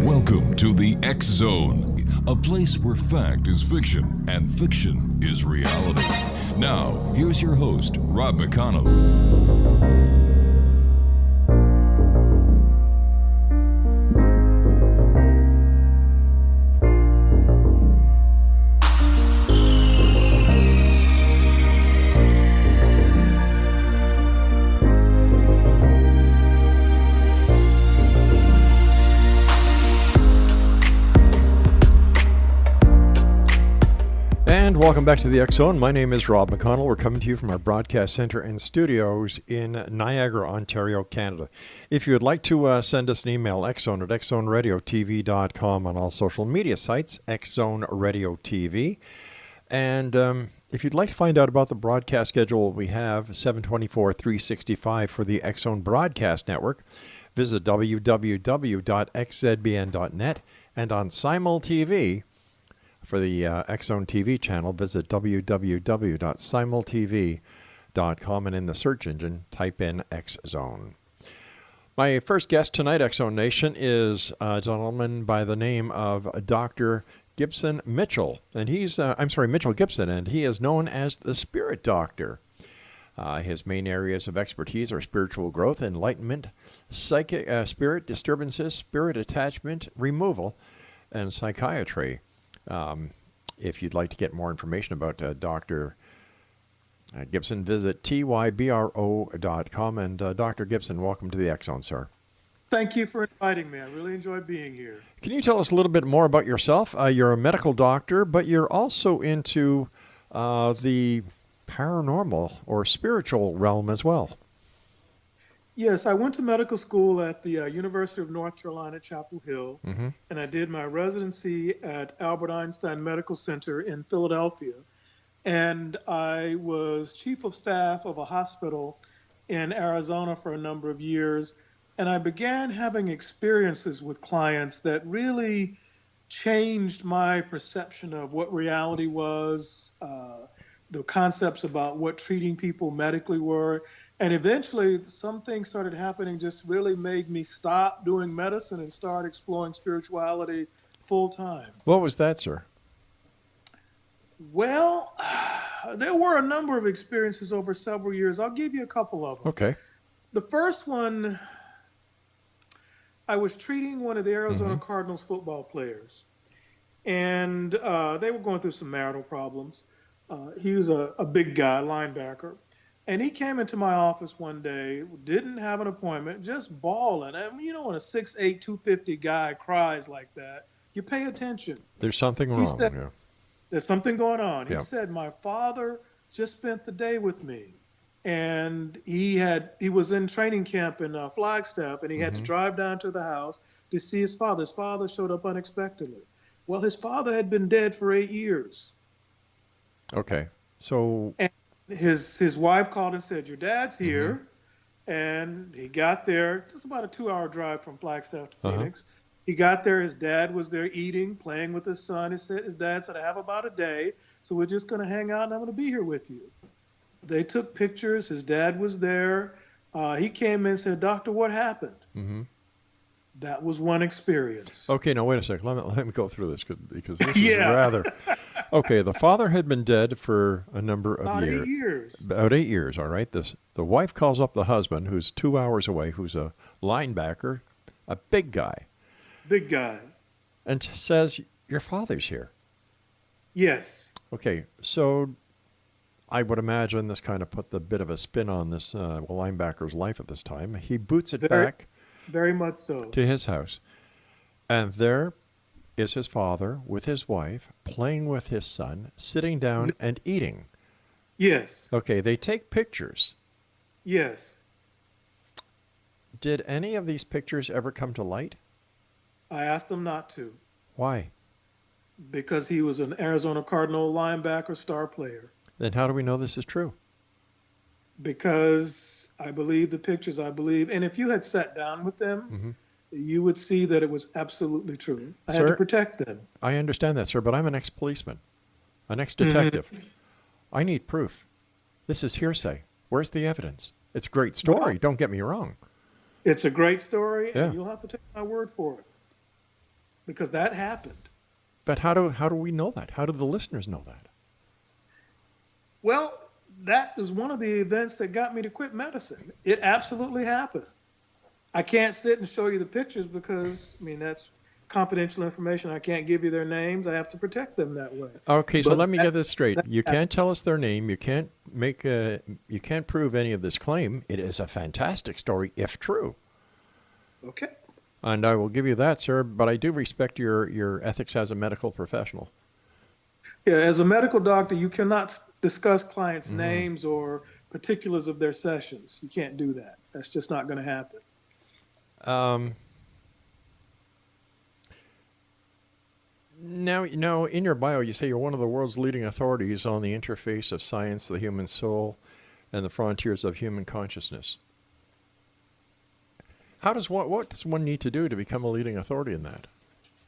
Welcome to the X Zone, a place where fact is fiction and fiction is reality. Now, here's your host, Rob McConnell. And welcome back to the X Zone. My name is Rob McConnell. We're coming to you from our broadcast center and studios in Niagara, Ontario, Canada. If you would like to send us an email, xzone at xzoneradiotv.com, on all social media sites, Xzone Radio TV. And if you'd like to find out about the broadcast schedule we have, 7/24/365 for the X Zone Broadcast Network, visit www.xzbn.net, and on Simul TV, for the X Zone TV channel, visit www.simultv.com, and in the search engine, type in X Zone. My first guest tonight, X Zone Nation, is a gentleman by the name of Dr. Gibson Mitchell. And he's, Mitchell Gibson, and he is known as the Spirit Doctor. His main areas of expertise are spiritual growth, enlightenment, spirit disturbances, spirit attachment removal, and psychiatry. If you'd like to get more information about Dr. Gibson, visit tybro.com. And Dr. Gibson, welcome to the X Zone, sir. Thank you for inviting me. I really enjoy being here. Can you tell us a little bit more about yourself? You're a medical doctor, but you're also into the paranormal or spiritual realm as well. Yes, I went to medical school at the University of North Carolina, Chapel Hill, and I did my residency at Albert Einstein Medical Center in Philadelphia. And I was chief of staff of a hospital in Arizona for a number of years. And I began having experiences with clients that really changed my perception of what reality was, the concepts about what treating people medically were. And eventually, some things started happening just really made me stop doing medicine and start exploring spirituality full time. What was that, sir? Well, there were a number of experiences over several years. I'll give you a couple of them. Okay. The first one, I was treating one of the Arizona Cardinals football players. And they were going through some marital problems. He was a big guy, linebacker. And he came into my office one day, didn't have an appointment, just bawling. I mean, you know, when a 6'8", 250 guy cries like that, you pay attention. There's something wrong. Said, yeah. There's something going on. Yeah. He said, my father just spent the day with me. And he was in training camp in Flagstaff, and he had to drive down to the house to see his father. His father showed up unexpectedly. Well, his father had been dead for 8 years. Okay. So... And his wife called and said, your dad's here. And he got there. It's about a 2-hour drive from Flagstaff to Phoenix. He got there. His dad was there eating, playing with his son. His dad said, I have about a day, so we're just going to hang out, and I'm going to be here with you. They took pictures. His dad was there. He came in and said, Doctor, what happened? That was one experience. Okay, now wait a second. Let me go through this because this is rather... Okay, the father had been dead for a number of About years. 8 years. About 8 years, all right. The wife calls up the husband, who's 2 hours away, who's a linebacker, a big guy. Big guy. And says, your father's here. Yes. Okay, so I would imagine this kind of put the bit of a spin on this linebacker's life at this time. He boots it back. Very much so. To his house. And there is his father with his wife, playing with his son, sitting down and eating. Yes. Okay, they take pictures. Yes. Did any of these pictures ever come to light? I asked him not to. Why? Because he was an Arizona Cardinal linebacker star player. Then how do we know this is true? Because I believe the pictures, and if you had sat down with them, you would see that it was absolutely true. I had to protect them. I understand that, sir, but I'm an ex-policeman, an ex-detective. I need proof. This is hearsay. Where's the evidence? It's a great story, don't get me wrong. It's a great story, Yeah. and you'll have to take my word for it. because that happened. But how do we know that? How do the listeners know that? Well, that is one of the events that got me to quit medicine. It absolutely happened. I can't sit and show you the pictures because, I mean, that's confidential information. I can't give you their names. I have to protect them that way. Okay, so But let me get this straight. that You happened. can't tell us their name. You can't you can't prove any of this claim. It is a fantastic story, if true. Okay. And I will give you that, sir, but I do respect your ethics as a medical professional. Yeah, as a medical doctor, you cannot discuss clients' names or particulars of their sessions. You can't do that. That's just not going to happen. Now, in your bio, you say you're one of the world's leading authorities on the interface of science, the human soul, and the frontiers of human consciousness. What does one need to do to become a leading authority in that?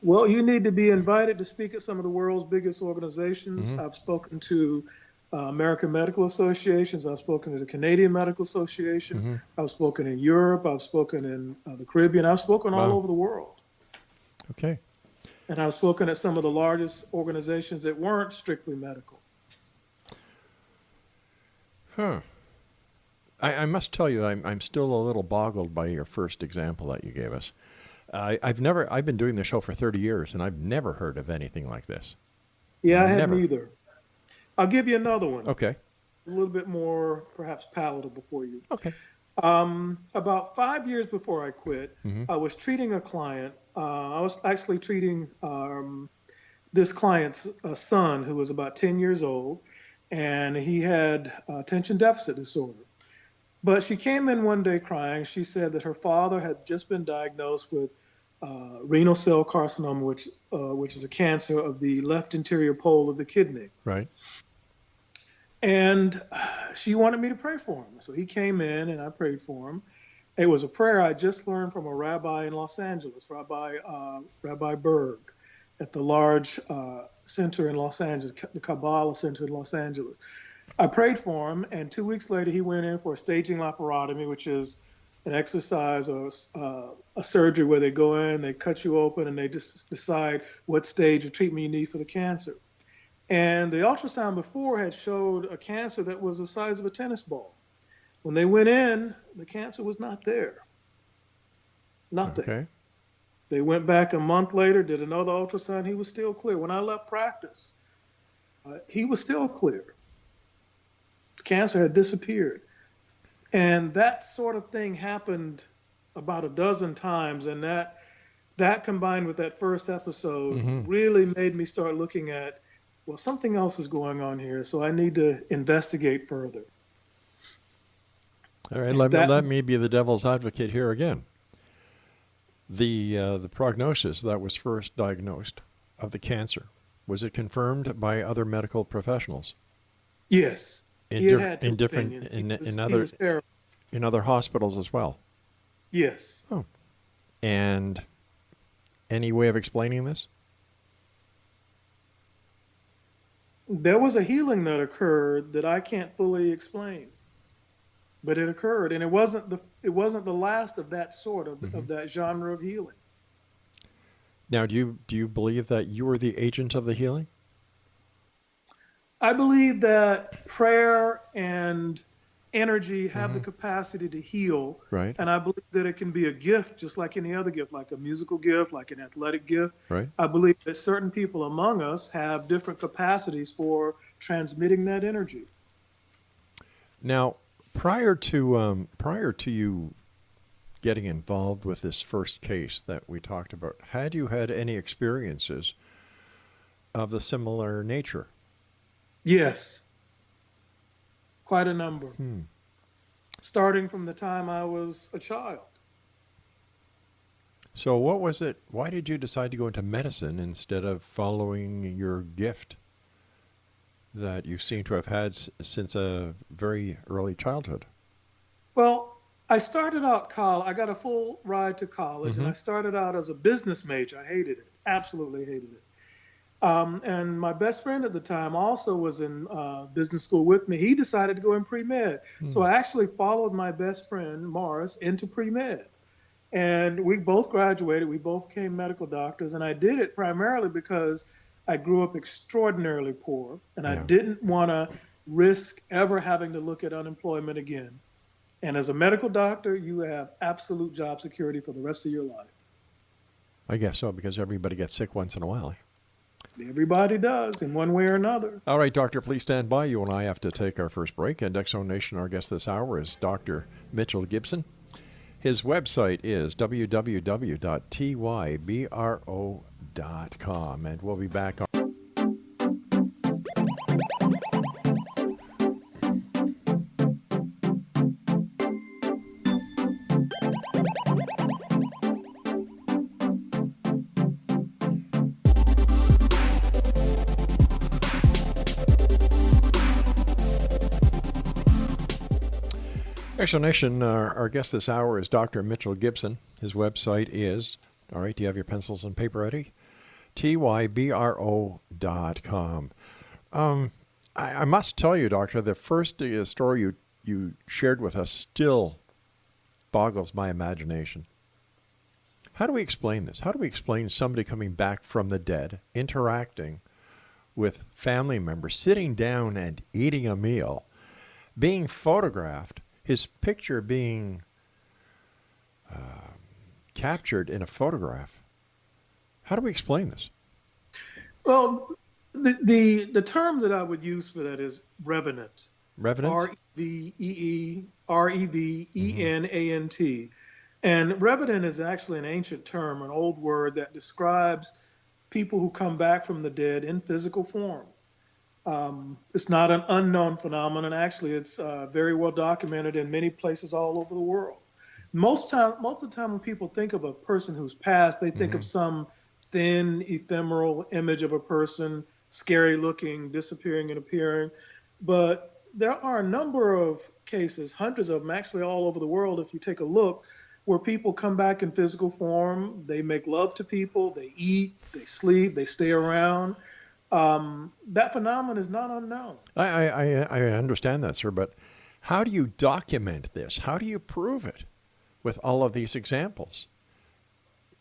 Well, you need to be invited to speak at some of the world's biggest organizations. I've spoken to American Medical Associations. I've spoken to the Canadian Medical Association. I've spoken in Europe. I've spoken in the Caribbean. I've spoken all over the world. Okay. And I've spoken at some of the largest organizations that weren't strictly medical. Huh. I must tell you, I'm still a little boggled by your first example that you gave us. I've been doing the show for 30 years, and I've never heard of anything like this. Yeah, I hadn't Never. either. I'll give you another one. Okay. A little bit more, perhaps, palatable for you. Okay. About 5 years before I quit, I was treating a client. I was actually treating this client's son, who was about 10 years old, and he had attention deficit disorder. But she came in one day crying. She said that her father had just been diagnosed with renal cell carcinoma, which is a cancer of the left anterior pole of the kidney. Right. And she wanted me to pray for him. So he came in and I prayed for him. It was a prayer I just learned from a rabbi in Los Angeles, Rabbi Berg, at the large center in Los Angeles, the Kabbalah Center in Los Angeles. I prayed for him, and 2 weeks later he went in for a staging laparotomy, which is an exercise or a surgery where they go in, they cut you open, and they just decide what stage of treatment you need for the cancer. And the ultrasound before had showed a cancer that was the size of a tennis ball. When they went in, the cancer was not there. Nothing. Okay. They went back a month later, did another ultrasound. He was still clear. When I left practice, he was still clear. The cancer had disappeared. And that sort of thing happened about a dozen times. And that combined with that first episode really made me start looking at, well, something else is going on here, so I need to investigate further. All right, let me be the devil's advocate here again. The prognosis that was first diagnosed of the cancer, was it confirmed by other medical professionals? Yes. He had two opinions. In other hospitals as well? Yes. Oh. And any way of explaining this? There was a healing that occurred that I can't fully explain, but it occurred, and it wasn't the last of that sort of that genre of healing. Now, do you believe that you were the agent of the healing? I believe that prayer and energy have the capacity to heal. Right. And I believe that it can be a gift, just like any other gift, like a musical gift, like an athletic gift. Right. I believe that certain people among us have different capacities for transmitting that energy. Now, prior to you getting involved with this first case that we talked about, had you had any experiences of the similar nature? Yes. Quite a number. Starting from the time I was a child. So what was it? Why did you decide to go into medicine instead of following your gift that you seem to have had since a very early childhood? Well, I started out college. I got a full ride to college, and I started out as a business major. I hated it. Absolutely hated it. And my best friend at the time also was in business school with me. He decided to go in pre-med. So I actually followed my best friend, Morris, into pre-med. And we both graduated. We both became medical doctors. And I did it primarily because I grew up extraordinarily poor. And I Yeah. didn't want to risk ever having to look at unemployment again. And as a medical doctor, you have absolute job security for the rest of your life. I guess so, because everybody gets sick once in a while. Everybody does in one way or another. All right, Doctor, please stand by. You and I have to take our first break. And X Zone Nation, our guest this hour is Dr. Mitchell Gibson. His website is www.tybro.com. And we'll be back on. Explanation, our guest this hour is Dr. Mitchell Gibson. His website is, all right, do you have your pencils and paper ready? tybro.com. I must tell you, Doctor, the first story you shared with us still boggles my imagination. How do we explain this? How do we explain somebody coming back from the dead, interacting with family members, sitting down and eating a meal, being photographed, his picture being captured in a photograph? How do we explain this? Well, the term that I would use for that is revenant. Revenant? Revenant. And revenant is actually an ancient term, an old word that describes people who come back from the dead in physical form. It's not an unknown phenomenon. Actually, it's very well documented in many places all over the world. Most of the time when people think of a person who's passed, they think of some thin, ephemeral image of a person, scary looking, disappearing and appearing. But there are a number of cases, hundreds of them actually all over the world, if you take a look, where people come back in physical form. They make love to people, they eat, they sleep, they stay around. That phenomenon is not unknown. I understand that, sir, but how do you document this? How do you prove it with all of these examples?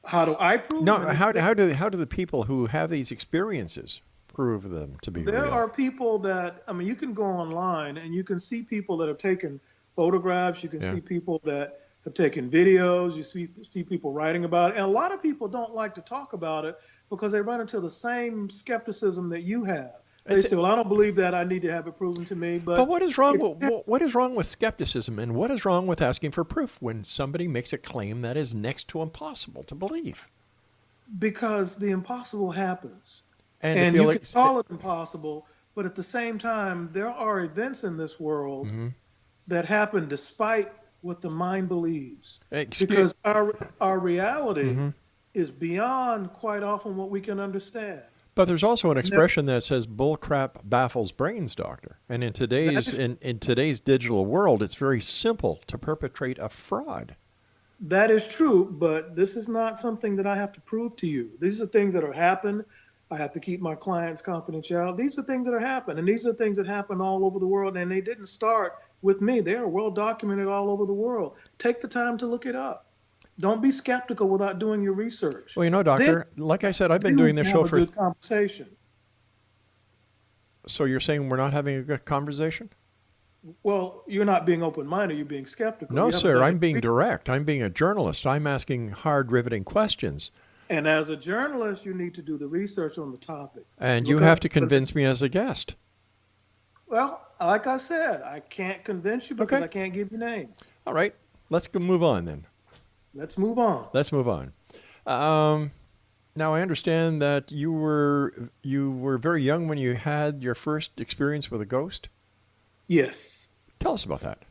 How do I prove No, it? how do the people who have these experiences prove them to be real? There are people that, you can go online and you can see people that have taken photographs. You can see people that have taken videos. You see people writing about it. And a lot of people don't like to talk about it because they run into the same skepticism that you have. They say, well, I don't believe that. I need to have it proven to me. But what is wrong with skepticism, and what is wrong with asking for proof when somebody makes a claim that is next to impossible to believe? Because the impossible happens. And you can call it impossible, but at the same time, there are events in this world that happen despite what the mind believes. Because our reality is beyond quite often what we can understand. But there's also an expression that says bullcrap baffles brains, Doctor. And in today's digital world, it's very simple to perpetrate a fraud. That is true, but this is not something that I have to prove to you. These are things that have happened. I have to keep my clients confidential. These are things that have happened, and these are things that happen all over the world, and they didn't start with me. They are well documented all over the world. Take the time to look it up. Don't be skeptical without doing your research. Well, Doctor, like I said, I've been doing this show for... good conversation. So you're saying we're not having a good conversation? Well, you're not being open-minded. You're being skeptical. No, sir. I'm being direct. I'm being a journalist. I'm asking hard, riveting questions. And as a journalist, you need to do the research on the topic. And you have to convince me as a guest. Well, like I said, I can't convince you because I can't give you names. All right. Let's move on then. Let's move on. Now, I understand that you were very young when you had your first experience with a ghost? Yes. Tell us about that.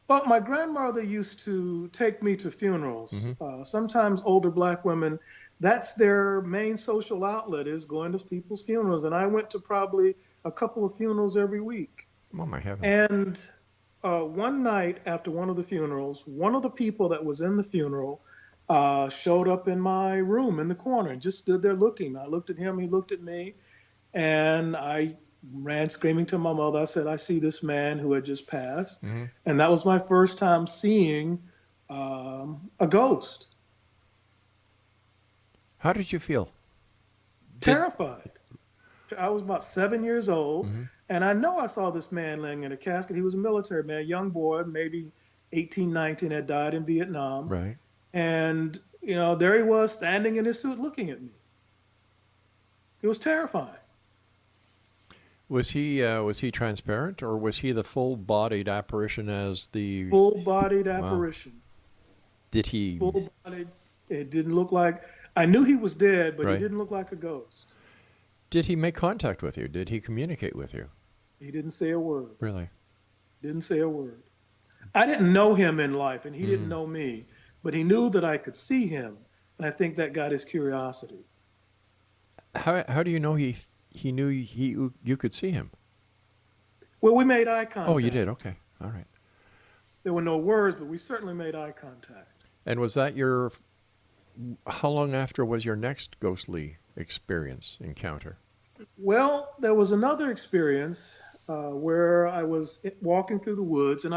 Well, my grandmother used to take me to funerals. Sometimes older black women, that's their main social outlet, is going to people's funerals. And I went to probably a couple of funerals every week. Oh, my heavens. And one night after one of the funerals, one of the people that was in the funeral showed up in my room in the corner and just stood there looking. I looked at him, he looked at me, and I ran screaming to my mother. I said, I see this man who had just passed. And that was my first time seeing a ghost. How did you feel? Terrified. I was about 7 years old, Mm-hmm. and I know I saw this man laying in a casket. He was a military man, a young boy, maybe 18, 19, had died in Vietnam. Right. And, there he was standing in his suit looking at me. It was terrifying. Was he transparent, or was he the full-bodied apparition as the? Full-bodied Wow. apparition. Did he? Full-bodied. It didn't look like, I knew he was dead, but Right. he didn't look like a ghost. Did he make contact with you? Did he communicate with you? He didn't say a word. Really? Didn't say a word. I didn't know him in life, and he didn't know me, but he knew that I could see him, and I think that got his curiosity. How do you know he knew you could see him? Well, we made eye contact. Oh, you did. Okay. All right. There were no words, but we certainly made eye contact. And was that your? How long after was your next ghostly encounter? Well, there was another experience where I was walking through the woods, and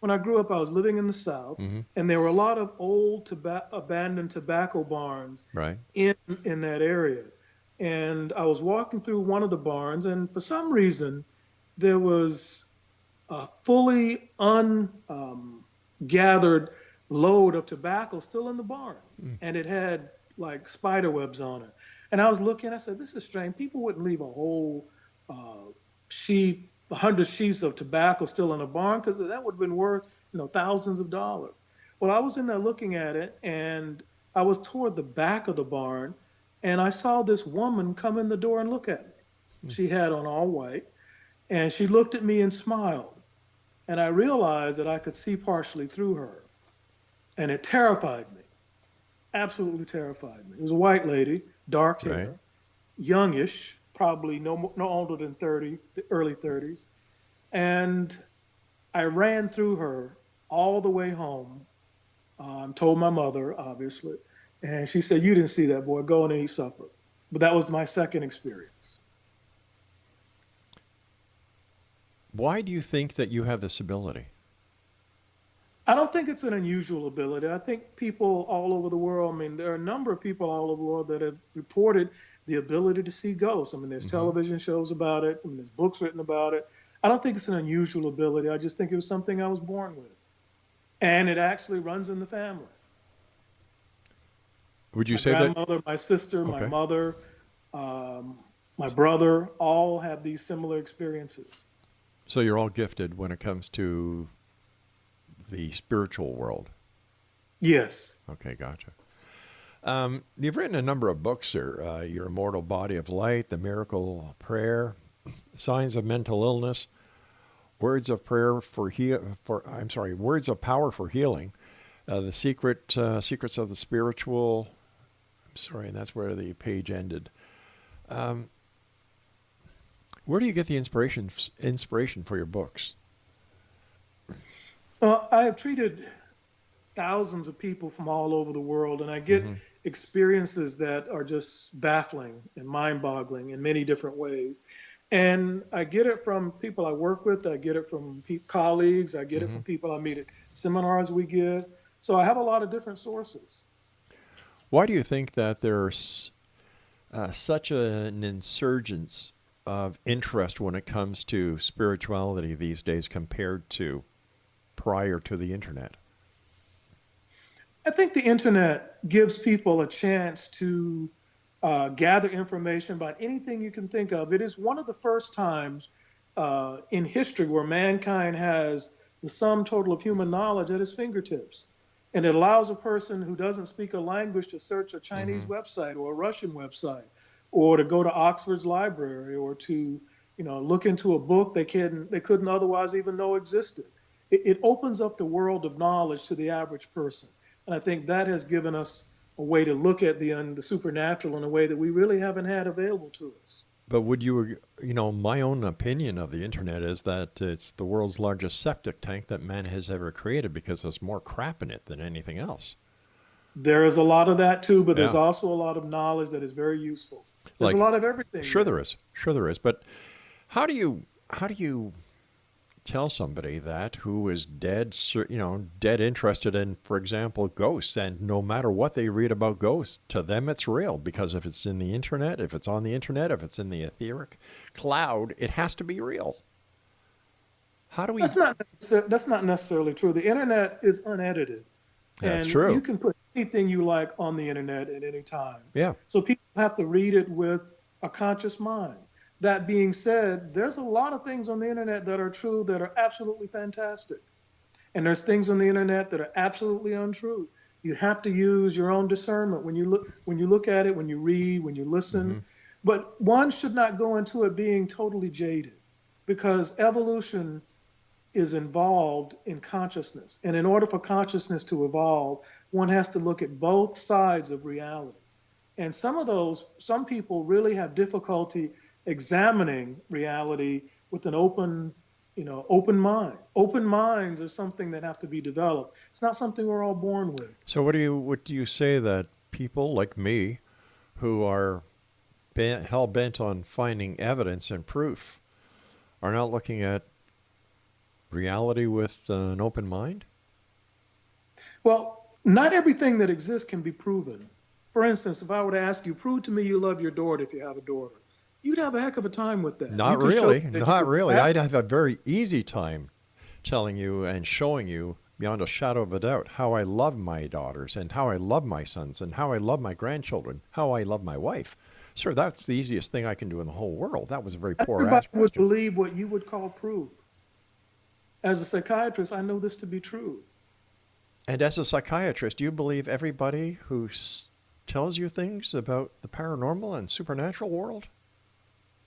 when I grew up, I was living in the South, and there were a lot of old abandoned tobacco barns Right. in that area. And I was walking through one of the barns, and for some reason, there was a fully ungathered load of tobacco still in the barn, and it had like spider webs on it. And I was looking, I said, this is strange. People wouldn't leave a whole sheaf, 100 sheets of tobacco still in a barn, because that would have been worth, thousands of dollars. Well, I was in there looking at it, and I was toward the back of the barn, and I saw this woman come in the door and look at me. She had on all white, and she looked at me and smiled. And I realized that I could see partially through her. And it terrified me, absolutely terrified me. It was a white lady, dark hair, Right. youngish, probably no older than 30, the early 30s. And I ran through her all the way home. Told my mother, obviously. And she said, you didn't see that boy, go and eat supper. But that was my second experience. Why do you think that you have this ability? I don't think it's an unusual ability. I think people all over the world, there are a number of people all over the world that have reported the ability to see ghosts. There's television shows about it. There's books written about it. I don't think it's an unusual ability. I just think it was something I was born with. And it actually runs in the family. Would you My say that? grandmother, my sister, my Okay. mother, my brother, all have these similar experiences. So you're all gifted when it comes to the spiritual world? Yes. Okay, gotcha. You've written a number of books here. Your Immortal Body of Light, The Miracle Prayer, Signs of Mental Illness, Words of Power for Healing, The Secrets of the Spiritual. I'm sorry, and that's where the page ended. Where do you get the inspiration for your books? Well, I have treated thousands of people from all over the world, and I get experiences that are just baffling and mind-boggling in many different ways. And I get it from people I work with. I get it from colleagues. I get it from people I meet at seminars we give. So I have a lot of different sources. Why do you think that there's such an insurgence of interest when it comes to spirituality these days compared to prior to the internet? I think the internet gives people a chance to gather information about anything you can think of. It is one of the first times in history where mankind has the sum total of human knowledge at his fingertips. And it allows a person who doesn't speak a language to search a Chinese website or a Russian website, or to go to Oxford's library, or to look into a book they couldn't otherwise even know existed. It opens up the world of knowledge to the average person. And I think that has given us a way to look at the supernatural in a way that we really haven't had available to us. But would you, my own opinion of the internet is that it's the world's largest septic tank that man has ever created because there's more crap in it than anything else. There is a lot of that too, but there's Yeah. also a lot of knowledge that is very useful. There's Like- a lot of everything. Sure there is. But how do you tell somebody that who is dead interested in, for example, ghosts, and no matter what they read about ghosts, to them it's real, because if it's in the internet, if it's on the internet, if it's in the etheric cloud, it has to be real. How do we... That's not necessarily true. The internet is unedited. That's and true. You can put anything you like on the internet at any time. Yeah. So people have to read it with a conscious mind. That being said, there's a lot of things on the internet that are true that are absolutely fantastic. And there's things on the internet that are absolutely untrue. You have to use your own discernment when you look at it, when you read, when you listen. Mm-hmm. But one should not go into it being totally jaded, because evolution is involved in consciousness. And in order for consciousness to evolve, one has to look at both sides of reality. And some people really have difficulty examining reality with an open mind. Open minds are something that have to be developed. It's not something we're all born with. So what do you say that people like me, who are hell bent on finding evidence and proof, are not looking at reality with an open mind? Well, not everything that exists can be proven. For instance, if I were to ask you, prove to me you love your daughter if you have a daughter, you'd have a heck of a time with that. Not really. I'd have a very easy time telling you and showing you beyond a shadow of a doubt how I love my daughters and how I love my sons and how I love my grandchildren, how I love my wife. Sir, that's the easiest thing I can do in the whole world. That was a very poor Everybody answer. would believe what you would call proof. As a psychiatrist, I know this to be true. And as a psychiatrist, you believe everybody who tells you things about the paranormal and supernatural world?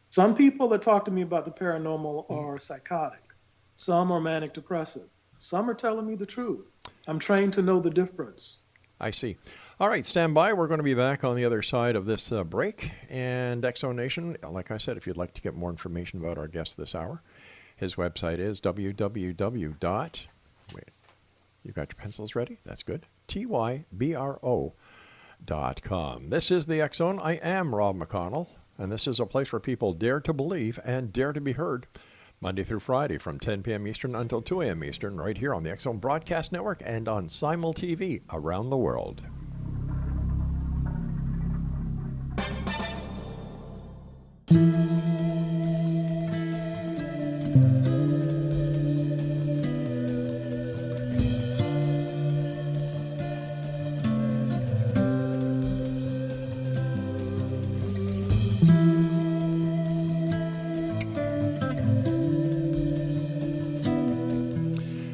Some people that talk to me about the paranormal are psychotic. Some are manic depressive. Some are telling me the truth. I'm trained to know the difference. I see. All right, stand by. We're going to be back on the other side of this break. And Exo Nation, like I said, if you'd like to get more information about our guest this hour, his website is www. Wait, you got your pencils ready? That's good. TYBRO.com. This is the X Zone. I am Rob McConnell, and this is a place where people dare to believe and dare to be heard. Monday through Friday from 10 p.m. Eastern until 2 a.m. Eastern, right here on the X Zone Broadcast Network and on Simul TV around the world.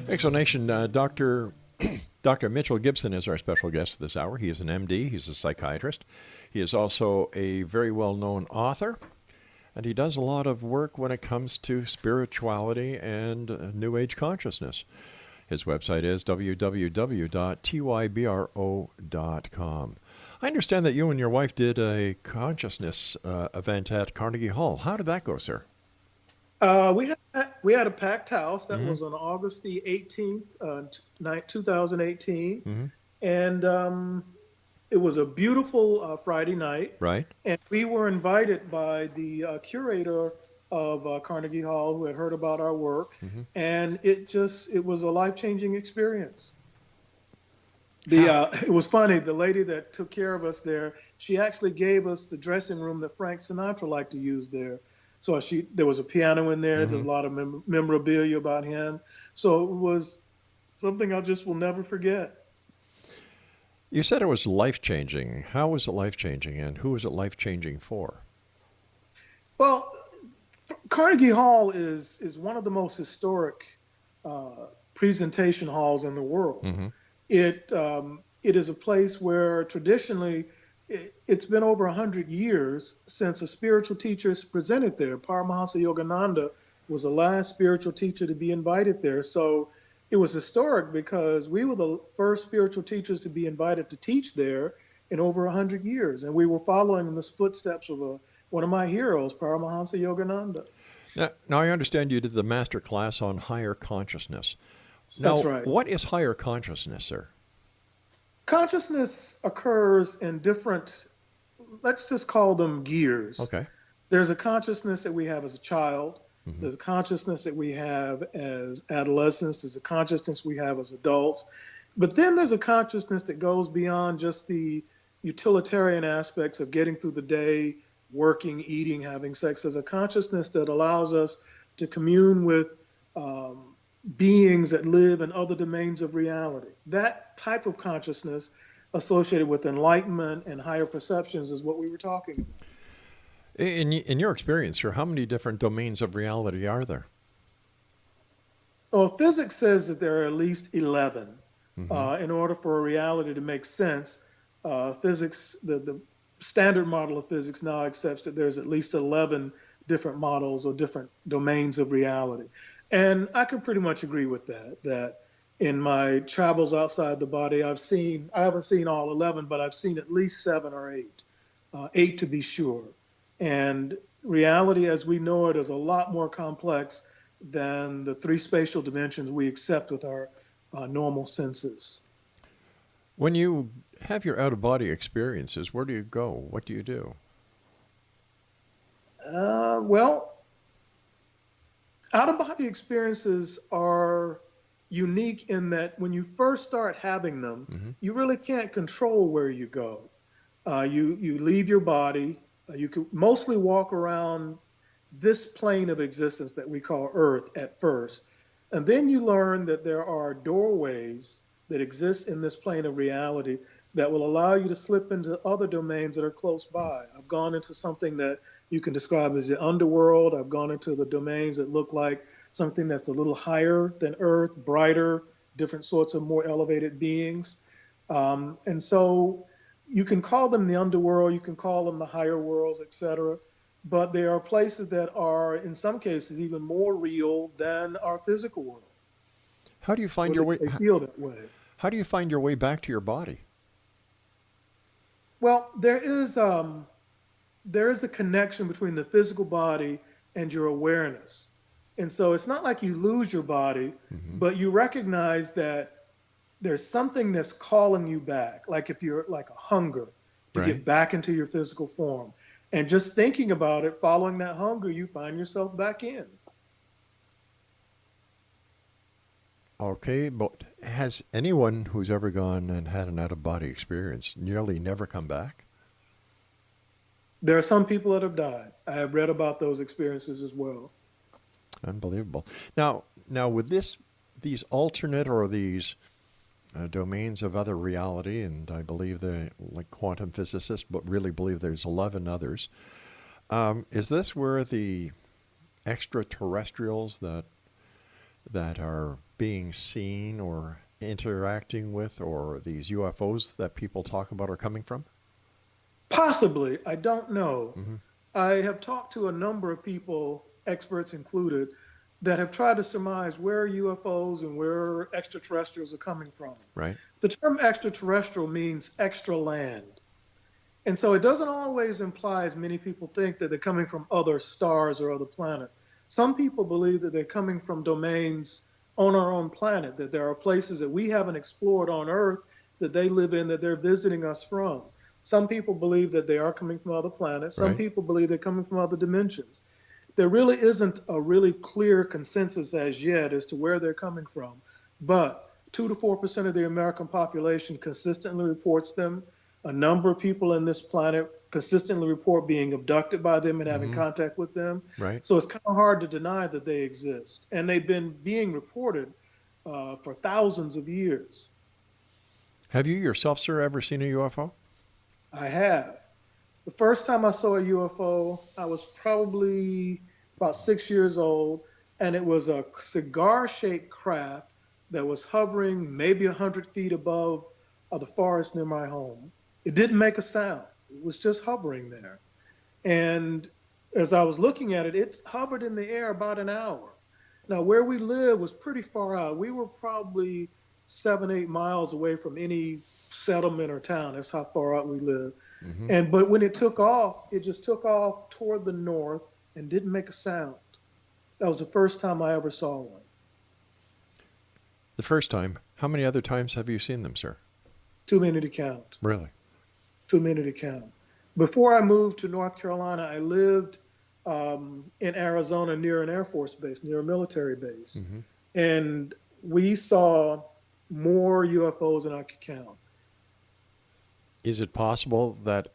Explanation, Dr. Mitchell Gibson is our special guest this hour. He is an MD. He's a psychiatrist. He is also a very well-known author, and he does a lot of work when it comes to spirituality and New Age consciousness. His website is www.tybro.com. I understand that you and your wife did a consciousness event at Carnegie Hall. How did that go, sir? We had a packed house. That was on August the 18th, 2018. Mm-hmm. And it was a beautiful Friday night. Right. And we were invited by the curator of Carnegie Hall, who had heard about our work. Mm-hmm. And it was a life-changing experience. It was funny. The lady that took care of us there, she actually gave us the dressing room that Frank Sinatra liked to use there. So there was a piano in there. Mm-hmm. There's a lot of memorabilia about him. So it was something I just will never forget. You said it was life-changing. How was it life-changing, and who was it life-changing for? Well, Carnegie Hall is one of the most historic presentation halls in the world. Mm-hmm. It is a place where traditionally it's been over 100 years since a spiritual teacher is presented there. Paramahansa Yogananda was the last spiritual teacher to be invited there. So it was historic because we were the first spiritual teachers to be invited to teach there in over 100 years. And we were following in the footsteps of one of my heroes, Paramahansa Yogananda. Now I understand you did the master class on higher consciousness. Now, that's right. What is higher consciousness, sir? Consciousness occurs in different, let's just call them gears. Okay. There's a consciousness that we have as a child. Mm-hmm. There's a consciousness that we have as adolescents. There's a consciousness we have as adults. But then there's a consciousness that goes beyond just the utilitarian aspects of getting through the day, working, eating, having sex. There's a consciousness that allows us to commune with beings that live in other domains of reality. That type of consciousness associated with enlightenment and higher perceptions is what we were talking about. In your experience, sir, how many different domains of reality are there? Well, physics says that there are at least 11. Mm-hmm. In order for a reality to make sense, physics, the standard model of physics now accepts that there's at least 11 different models or different domains of reality. And I can pretty much agree with that, that in my travels outside the body, I haven't seen all 11, but I've seen at least 7 or 8, 8 to be sure. And reality as we know it is a lot more complex than the 3 spatial dimensions we accept with our normal senses. When you have your out-of-body experiences, where do you go? What do you do? Well, out-of-body experiences are unique in that when you first start having them, Mm-hmm. you really can't control where you go. You leave your body. You can mostly walk around this plane of existence that we call Earth at first. And then you learn that there are doorways that exist in this plane of reality that will allow you to slip into other domains that are close by. I've gone into something that you can describe as the underworld. I've gone into the domains that look like something that's a little higher than Earth, brighter, different sorts of more elevated beings. And so you can call them the underworld, you can call them the higher worlds, etc. But there are places that are, in some cases, even more real than our physical world. How do you find Or your at way? least they feel that way. How do you find your way back to your body? Well, there is a connection between the physical body and your awareness. And so it's not like you lose your body, Mm-hmm. but you recognize that there's something that's calling you back, like if you're like a hunger to Right. get back into your physical form. And just thinking about it, following that hunger, you find yourself back in. Okay, but has anyone who's ever gone and had an out-of-body experience nearly never come back? There are some people that have died. I have read about those experiences as well. Unbelievable. Now with these alternate or these domains of other reality, and I believe they're like quantum physicists, but really believe there's 11 others. Is this where the extraterrestrials that are being seen or interacting with, or these UFOs that people talk about, are coming from? Possibly. I don't know. Mm-hmm. I have talked to a number of people, experts included, that have tried to surmise where UFOs and where extraterrestrials are coming from. Right. The term extraterrestrial means extra land. And so it doesn't always imply, as many people think, that they're coming from other stars or other planets. Some people believe that they're coming from domains on our own planet, that there are places that we haven't explored on Earth that they live in, that they're visiting us from. Some people believe that they are coming from other planets. Some Right. people believe they're coming from other dimensions. There really isn't a really clear consensus as yet as to where they're coming from, but 2 to 4% of the American population consistently reports them. A number of people in this planet consistently report being abducted by them and having Mm-hmm. contact with them. Right. So it's kind of hard to deny that they exist. And they've been being reported for thousands of years. Have you yourself, sir, ever seen a UFO? I have. The first time I saw a UFO, I was probably about 6 years old, and it was a cigar-shaped craft that was hovering maybe 100 feet above the forest near my home. It didn't make a sound. It was just hovering there. And as I was looking at it, it hovered in the air about an hour. Now, where we lived was pretty far out. We were probably 7, 8 miles away from any settlement or town. That's how far out we lived. Mm-hmm. But when it took off, it just took off toward the north and didn't make a sound. That was the first time I ever saw one. The first time. How many other times have you seen them, sir? Too many to count. Really? Too many to count. Before I moved to North Carolina, I lived in Arizona near an Air Force base, near a military base. And we saw more UFOs than I could count. Is it possible that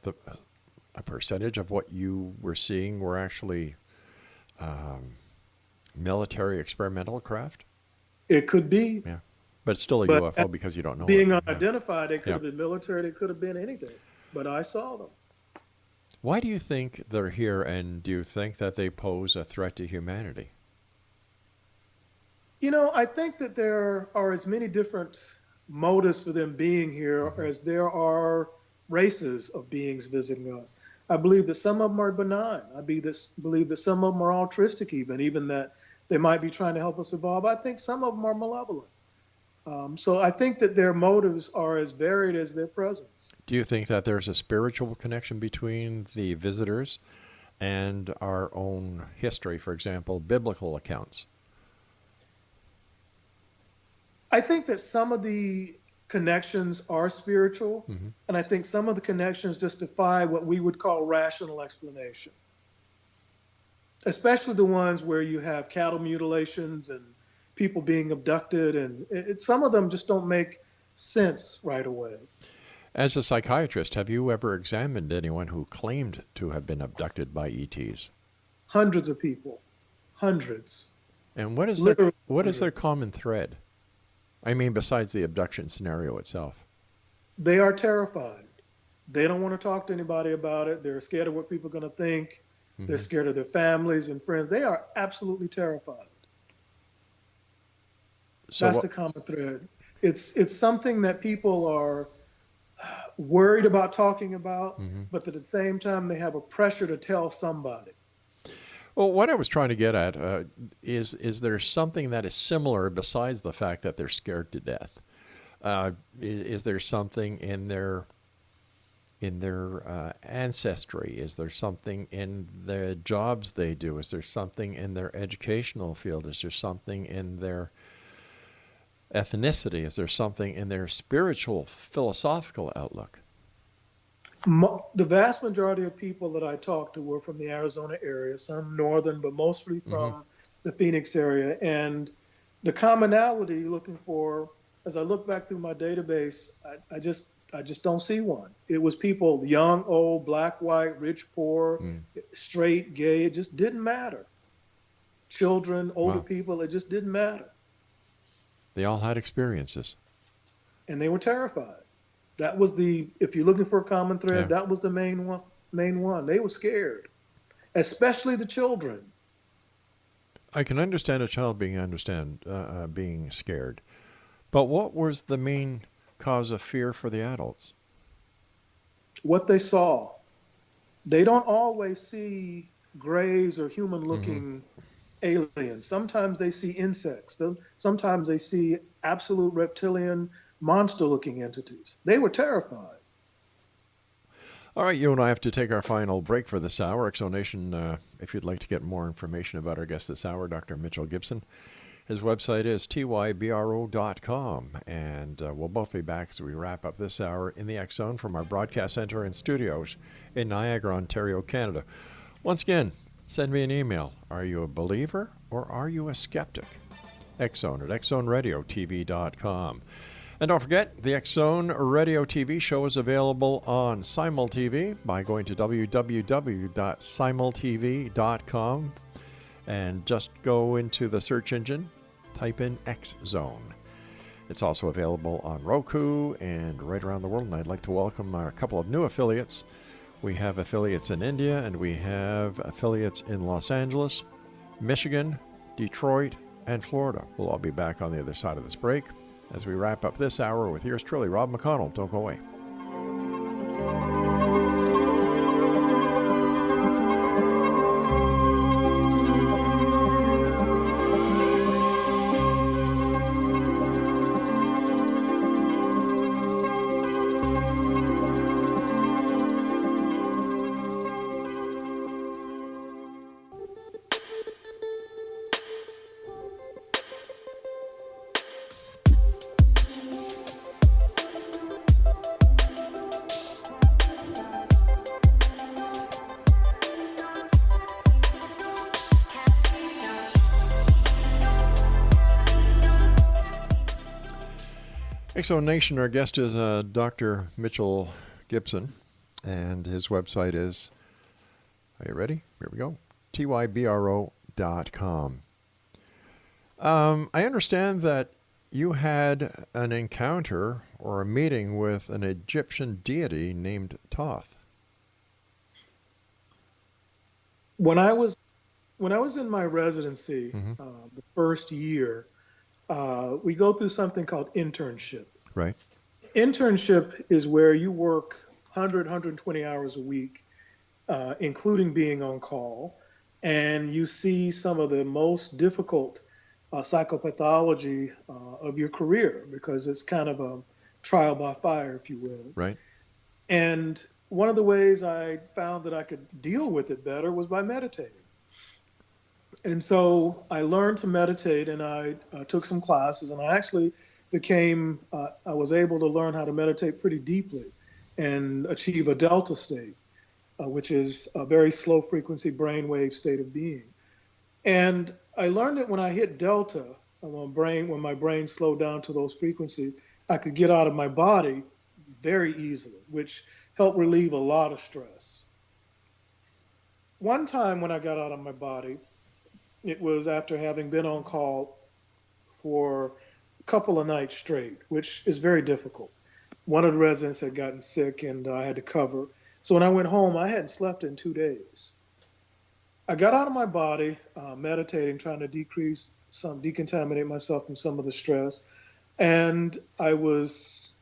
a percentage of what you were seeing were actually military experimental craft? It could be. Yeah. But it's still a But UFO because you don't know being it. unidentified, it could Yeah. have been military, it could have been anything. But I saw them. Why do you think they're here, and do you think that they pose a threat to humanity? You know, I think that there are as many different motives for them being here as there are races of beings visiting us. I believe that some of them are benign. I believe that some of them are altruistic, even that they might be trying to help us evolve. I think some of them are malevolent. So I think that their motives are as varied as their presence. Do you think that there's a spiritual connection between the visitors and our own history, for example, biblical accounts? I think that some of the connections are spiritual, and I think some of the connections just defy what we would call rational explanation, especially the ones where you have cattle mutilations and people being abducted, and some of them just don't make sense right away. As a psychiatrist, have you ever examined anyone who claimed to have been abducted by ETs? Hundreds of people. Hundreds. And what is Literally their common thread? I mean, besides the abduction scenario itself. They are terrified. They don't want to talk to anybody about it. They're scared of what people are going to think. They're scared of their families and friends. They are absolutely terrified. So That's the common thread. It's something that people are worried about talking about, but at the same time, they have a pressure to tell somebody. Well, what I was trying to get at is there something that is similar besides the fact that they're scared to death? Is there something in their ancestry? Is there something in the jobs they do? Is there something in their educational field? Is there something in their ethnicity? Is there something in their spiritual, philosophical outlook? The vast majority of people that I talked to were from the Arizona area, some northern, but mostly from the Phoenix area. And the commonality looking for, as I look back through my database, I just don't see one. It was people, young, old, black, white, rich, poor, straight, gay. It just didn't matter. Children, older people, it just didn't matter. They all had experiences. And they were terrified. That was if you're looking for a common thread, that was the main one. They were scared, especially the children. I can understand a child being scared. But what was the main cause of fear for the adults? What they saw. They don't always see grays or human-looking aliens. Sometimes they see insects. Sometimes they see absolute reptilian, monster-looking entities. They were terrified. All right, you and I have to take our final break for this hour. Exonation, if you'd like to get more information about our guest this hour, Dr. Mitchell Gibson, his website is tybro.com. And we'll both be back as we wrap up this hour in the X Zone from our broadcast center and studios in Niagara, Ontario, Canada. Once again, send me an email. Are you a believer or are you a skeptic? X-Zone at xzoneradiotv.com. And don't forget, the X-Zone Radio TV show is available on SimulTV by going to www.simultv.com and just go into the search engine, type in X-Zone. It's also available on Roku and right around the world, and I'd like to welcome a couple of new affiliates. We have affiliates in India, and we have affiliates in Los Angeles, Michigan, Detroit, and Florida. We'll all be back on the other side of this break as we wrap up this hour with yours truly, Rob McConnell. Don't go away. Exo Nation, our guest is Dr. Mitchell Gibson, and his website is, are you ready? Here we go, tybro.com. I understand that you had an encounter or a meeting with an Egyptian deity named Thoth. When I was in my residency, the first year, we go through something called internship. Right. Internship is where you work 120 hours a week, including being on call, and you see some of the most difficult psychopathology of your career, because it's kind of a trial by fire, if you will. Right. And one of the ways I found that I could deal with it better was by meditating. And so I learned to meditate, and I took some classes, and I actually I was able to learn how to meditate pretty deeply and achieve a delta state, which is a very slow frequency brainwave state of being. And I learned that when I hit delta, when my brain slowed down to those frequencies, I could get out of my body very easily, which helped relieve a lot of stress. One time when I got out of my body, it was after having been on call for a couple of nights straight, which is very difficult. One of the residents had gotten sick and I had to cover. So when I went home, I hadn't slept in 2 days. I got out of my body, meditating, trying to decontaminate myself from some of the stress. And I was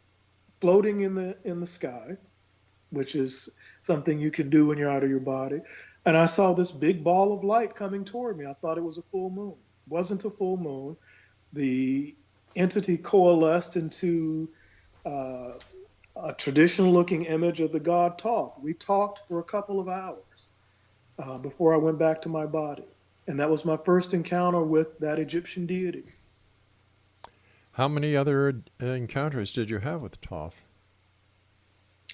floating in the sky, which is something you can do when you're out of your body. And I saw this big ball of light coming toward me. I thought it was a full moon. It wasn't a full moon. The entity coalesced into a traditional looking image of the god Thoth. We talked for a couple of hours before I went back to my body. And that was my first encounter with that Egyptian deity. How many other encounters did you have with Thoth?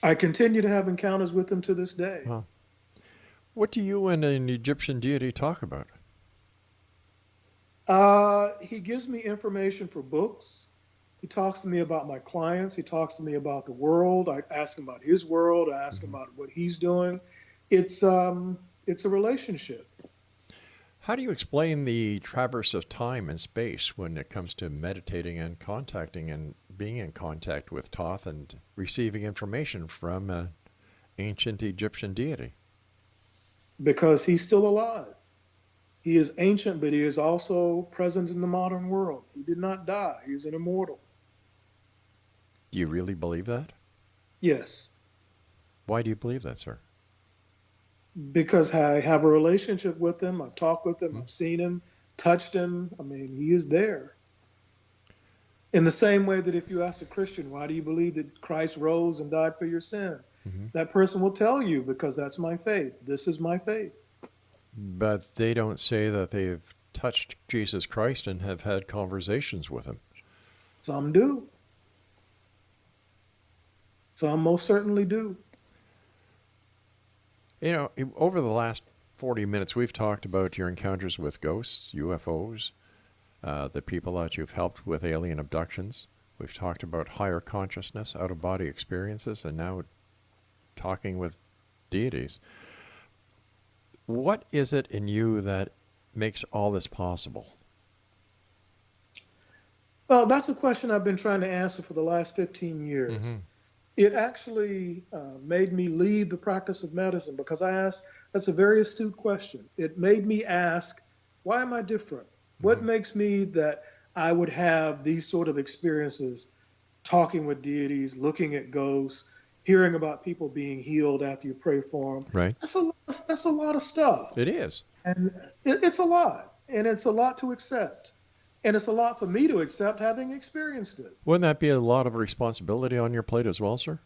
I continue to have encounters with him to this day. Huh. What do you and an Egyptian deity talk about? He gives me information for books. He talks to me about my clients. He talks to me about the world. I ask him about his world. I ask him about what he's doing. It's a relationship. How do you explain the traverse of time and space when it comes to meditating and contacting and being in contact with Thoth and receiving information from an ancient Egyptian deity? Because he's still alive. He is ancient, but he is also present in the modern world. He did not die. He is an immortal. Do you really believe that? Yes. Why do you believe that, sir? Because I have a relationship with him. I've talked with him. I've seen him, touched him. I mean, he is there. In the same way that if you ask a Christian, why do you believe that Christ rose and died for your sin? That person will tell you, because that's my faith. This is my faith. But they don't say that they've touched Jesus Christ and have had conversations with him. Some do. Some most certainly do. You know, over the last 40 minutes, we've talked about your encounters with ghosts, UFOs, the people that you've helped with alien abductions. We've talked about higher consciousness, out-of-body experiences, and now talking with deities. What is it in you that makes all this possible? Well, that's a question I've been trying to answer for the last 15 years. It actually made me leave the practice of medicine, because I asked, that's a very astute question. It made me ask, why am I different? What makes me that I would have these sort of experiences, talking with deities, looking at ghosts, hearing about people being healed after you pray for them? Right. That's a lot of stuff. It is. And it's a lot. And it's a lot to accept. And it's a lot for me to accept, having experienced it. Wouldn't that be a lot of responsibility on your plate as well, sir?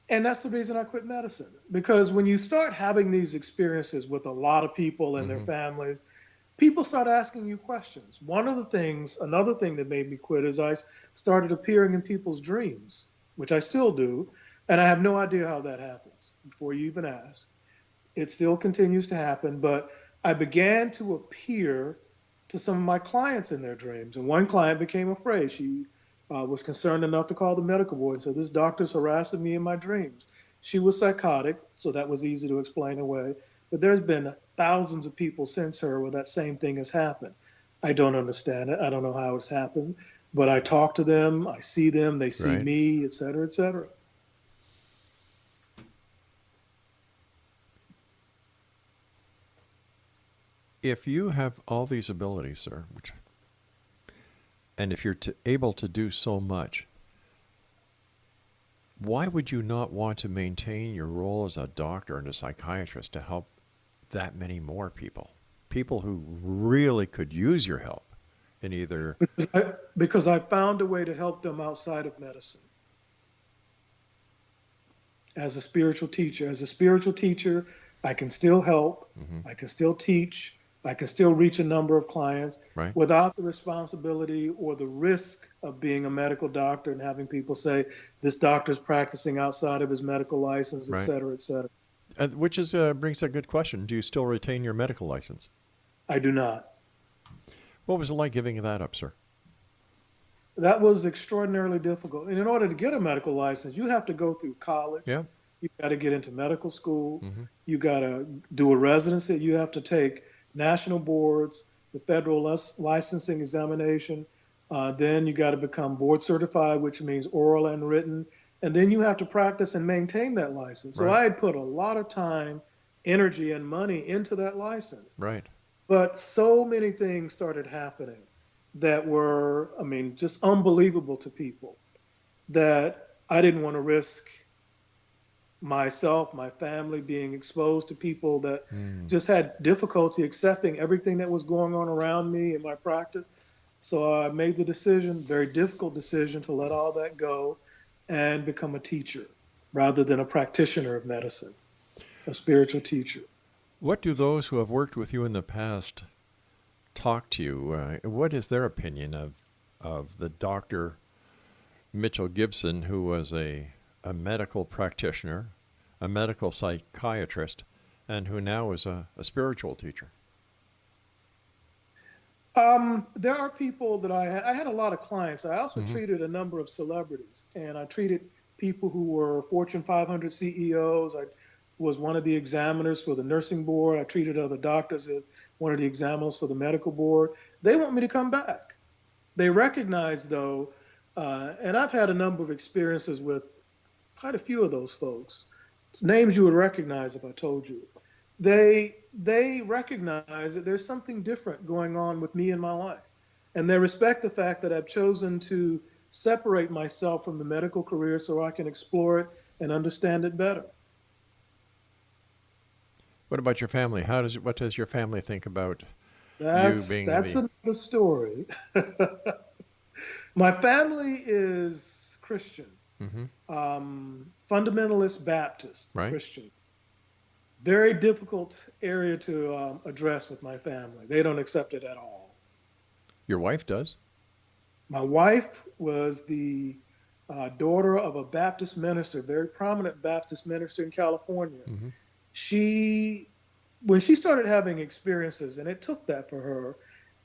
And that's the reason I quit medicine. Because when you start having these experiences with a lot of people and their families, people start asking you questions. Another thing that made me quit is I started appearing in people's dreams, which I still do. And I have no idea how that happens, before you even ask. It still continues to happen, but I began to appear to some of my clients in their dreams. And one client became afraid. She was concerned enough to call the medical board and said, this doctor's harassing me in my dreams. She was psychotic, so that was easy to explain away. But there's been thousands of people since her where that same thing has happened. I don't understand it. I don't know how it's happened. But I talk to them, I see them, they see Right. me, et cetera, et cetera. If you have all these abilities, sir, and if you're able to do so much, why would you not want to maintain your role as a doctor and a psychiatrist to help that many more people? People who really could use your help in either... Because I found a way to help them outside of medicine. As a spiritual teacher. As a spiritual teacher, I can still help, I can still teach, I can still reach a number of clients Right. without the responsibility or the risk of being a medical doctor and having people say, this doctor's practicing outside of his medical license, et Right. cetera, et cetera. Which brings a good question. Do you still retain your medical license? I do not. What was it like giving that up, sir? That was extraordinarily difficult. And in order to get a medical license, you have to go through college. Yeah. You got to get into medical school. You got to do a residency. You have to take national boards, the federal licensing examination. Then you got to become board certified, which means oral and written. And then you have to practice and maintain that license. So Right. I had put a lot of time, energy, and money into that license. Right. But so many things started happening that were, just unbelievable to people that I didn't want to risk myself, my family being exposed to people that just had difficulty accepting everything that was going on around me in my practice. So I made the decision, very difficult decision, to let all that go and become a teacher rather than a practitioner of medicine, a spiritual teacher. What do those who have worked with you in the past talk to you? What is their opinion of the Dr. Mitchell Gibson, who was a medical practitioner, a medical psychiatrist, and who now is a spiritual teacher? There are people that I had a lot of clients. I also treated a number of celebrities, and I treated people who were Fortune 500 CEOs. I was one of the examiners for the nursing board. I treated other doctors as one of the examiners for the medical board. They want me to come back. They recognize, though, and I've had a number of experiences with quite a few of those folks. It's names you would recognize if I told you. They recognize that there's something different going on with me in my life. And they respect the fact that I've chosen to separate myself from the medical career so I can explore it and understand it better. What about your family? What does your family think about That's you being another story. My family is Christian, fundamentalist Baptist Right. Christian. Very difficult area to address with my family. They don't accept it at all. Your wife does? My wife was the daughter of a Baptist minister, very prominent Baptist minister in California. When she started having experiences, and it took that for her,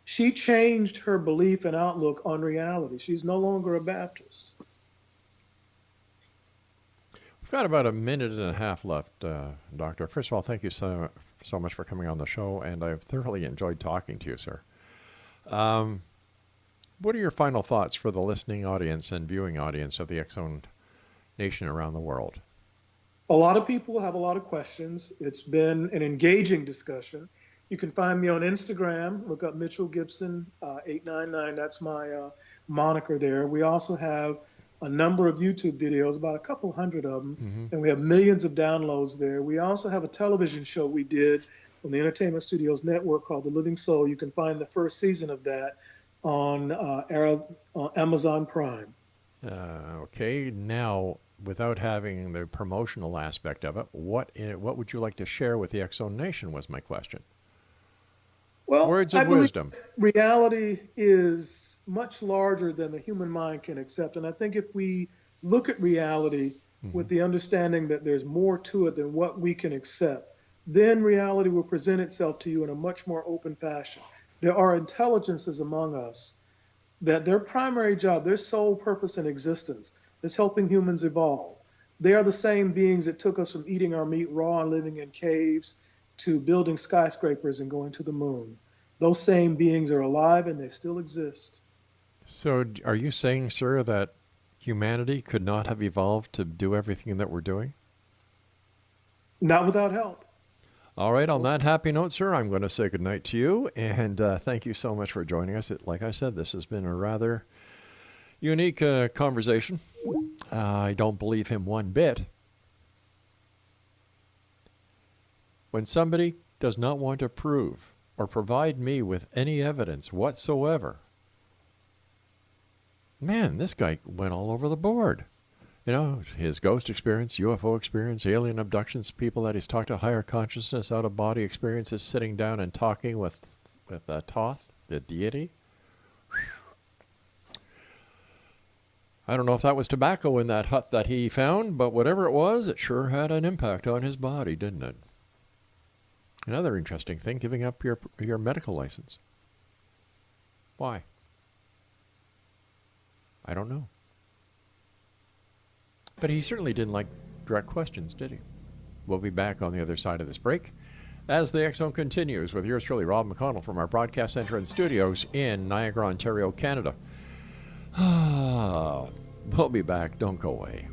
she changed her belief and outlook on reality. She's no longer a Baptist. We've got about a minute and a half left, Doctor. First of all, thank you so much for coming on the show, and I've thoroughly enjoyed talking to you, sir. What are your final thoughts for the listening audience and viewing audience of the X-Zone Nation around the world? A lot of people have a lot of questions. It's been an engaging discussion. You can find me on Instagram. Look up Mitchell Gibson 899. That's my moniker there. We also have a number of YouTube videos, about a couple hundred of them, and we have millions of downloads there. We also have a television show we did on the Entertainment Studios Network called The Living Soul. You can find the first season of that on Amazon Prime. Okay, now, without having the promotional aspect of it, what would you like to share with the X-Zone Nation was my question. Well, Words I of believe wisdom. reality is much larger than the human mind can accept. And I think if we look at reality with the understanding that there's more to it than what we can accept, then reality will present itself to you in a much more open fashion. There are intelligences among us that their primary job, their sole purpose in existence, is helping humans evolve. They are the same beings that took us from eating our meat raw and living in caves to building skyscrapers and going to the moon. Those same beings are alive and they still exist. So are you saying, sir, that humanity could not have evolved to do everything that we're doing? Not without help. All right, on that happy note, sir, I'm going to say goodnight to you, and thank you so much for joining us. Like I said, this has been a rather unique conversation. I don't believe him one bit. When somebody does not want to prove or provide me with any evidence whatsoever, man, this guy went all over the board. You know, his ghost experience, UFO experience, alien abductions, people that he's talked to, higher consciousness, out-of-body experiences, sitting down and talking with Thoth, the deity. I don't know if that was tobacco in that hut that he found, but whatever it was, it sure had an impact on his body, didn't it? Another interesting thing, giving up your medical license. Why? I don't know. But he certainly didn't like direct questions, did he? We'll be back on the other side of this break as the X Zone continues with yours truly, Rob McConnell, from our broadcast center and studios in Niagara, Ontario, Canada. We'll be back. Don't go away.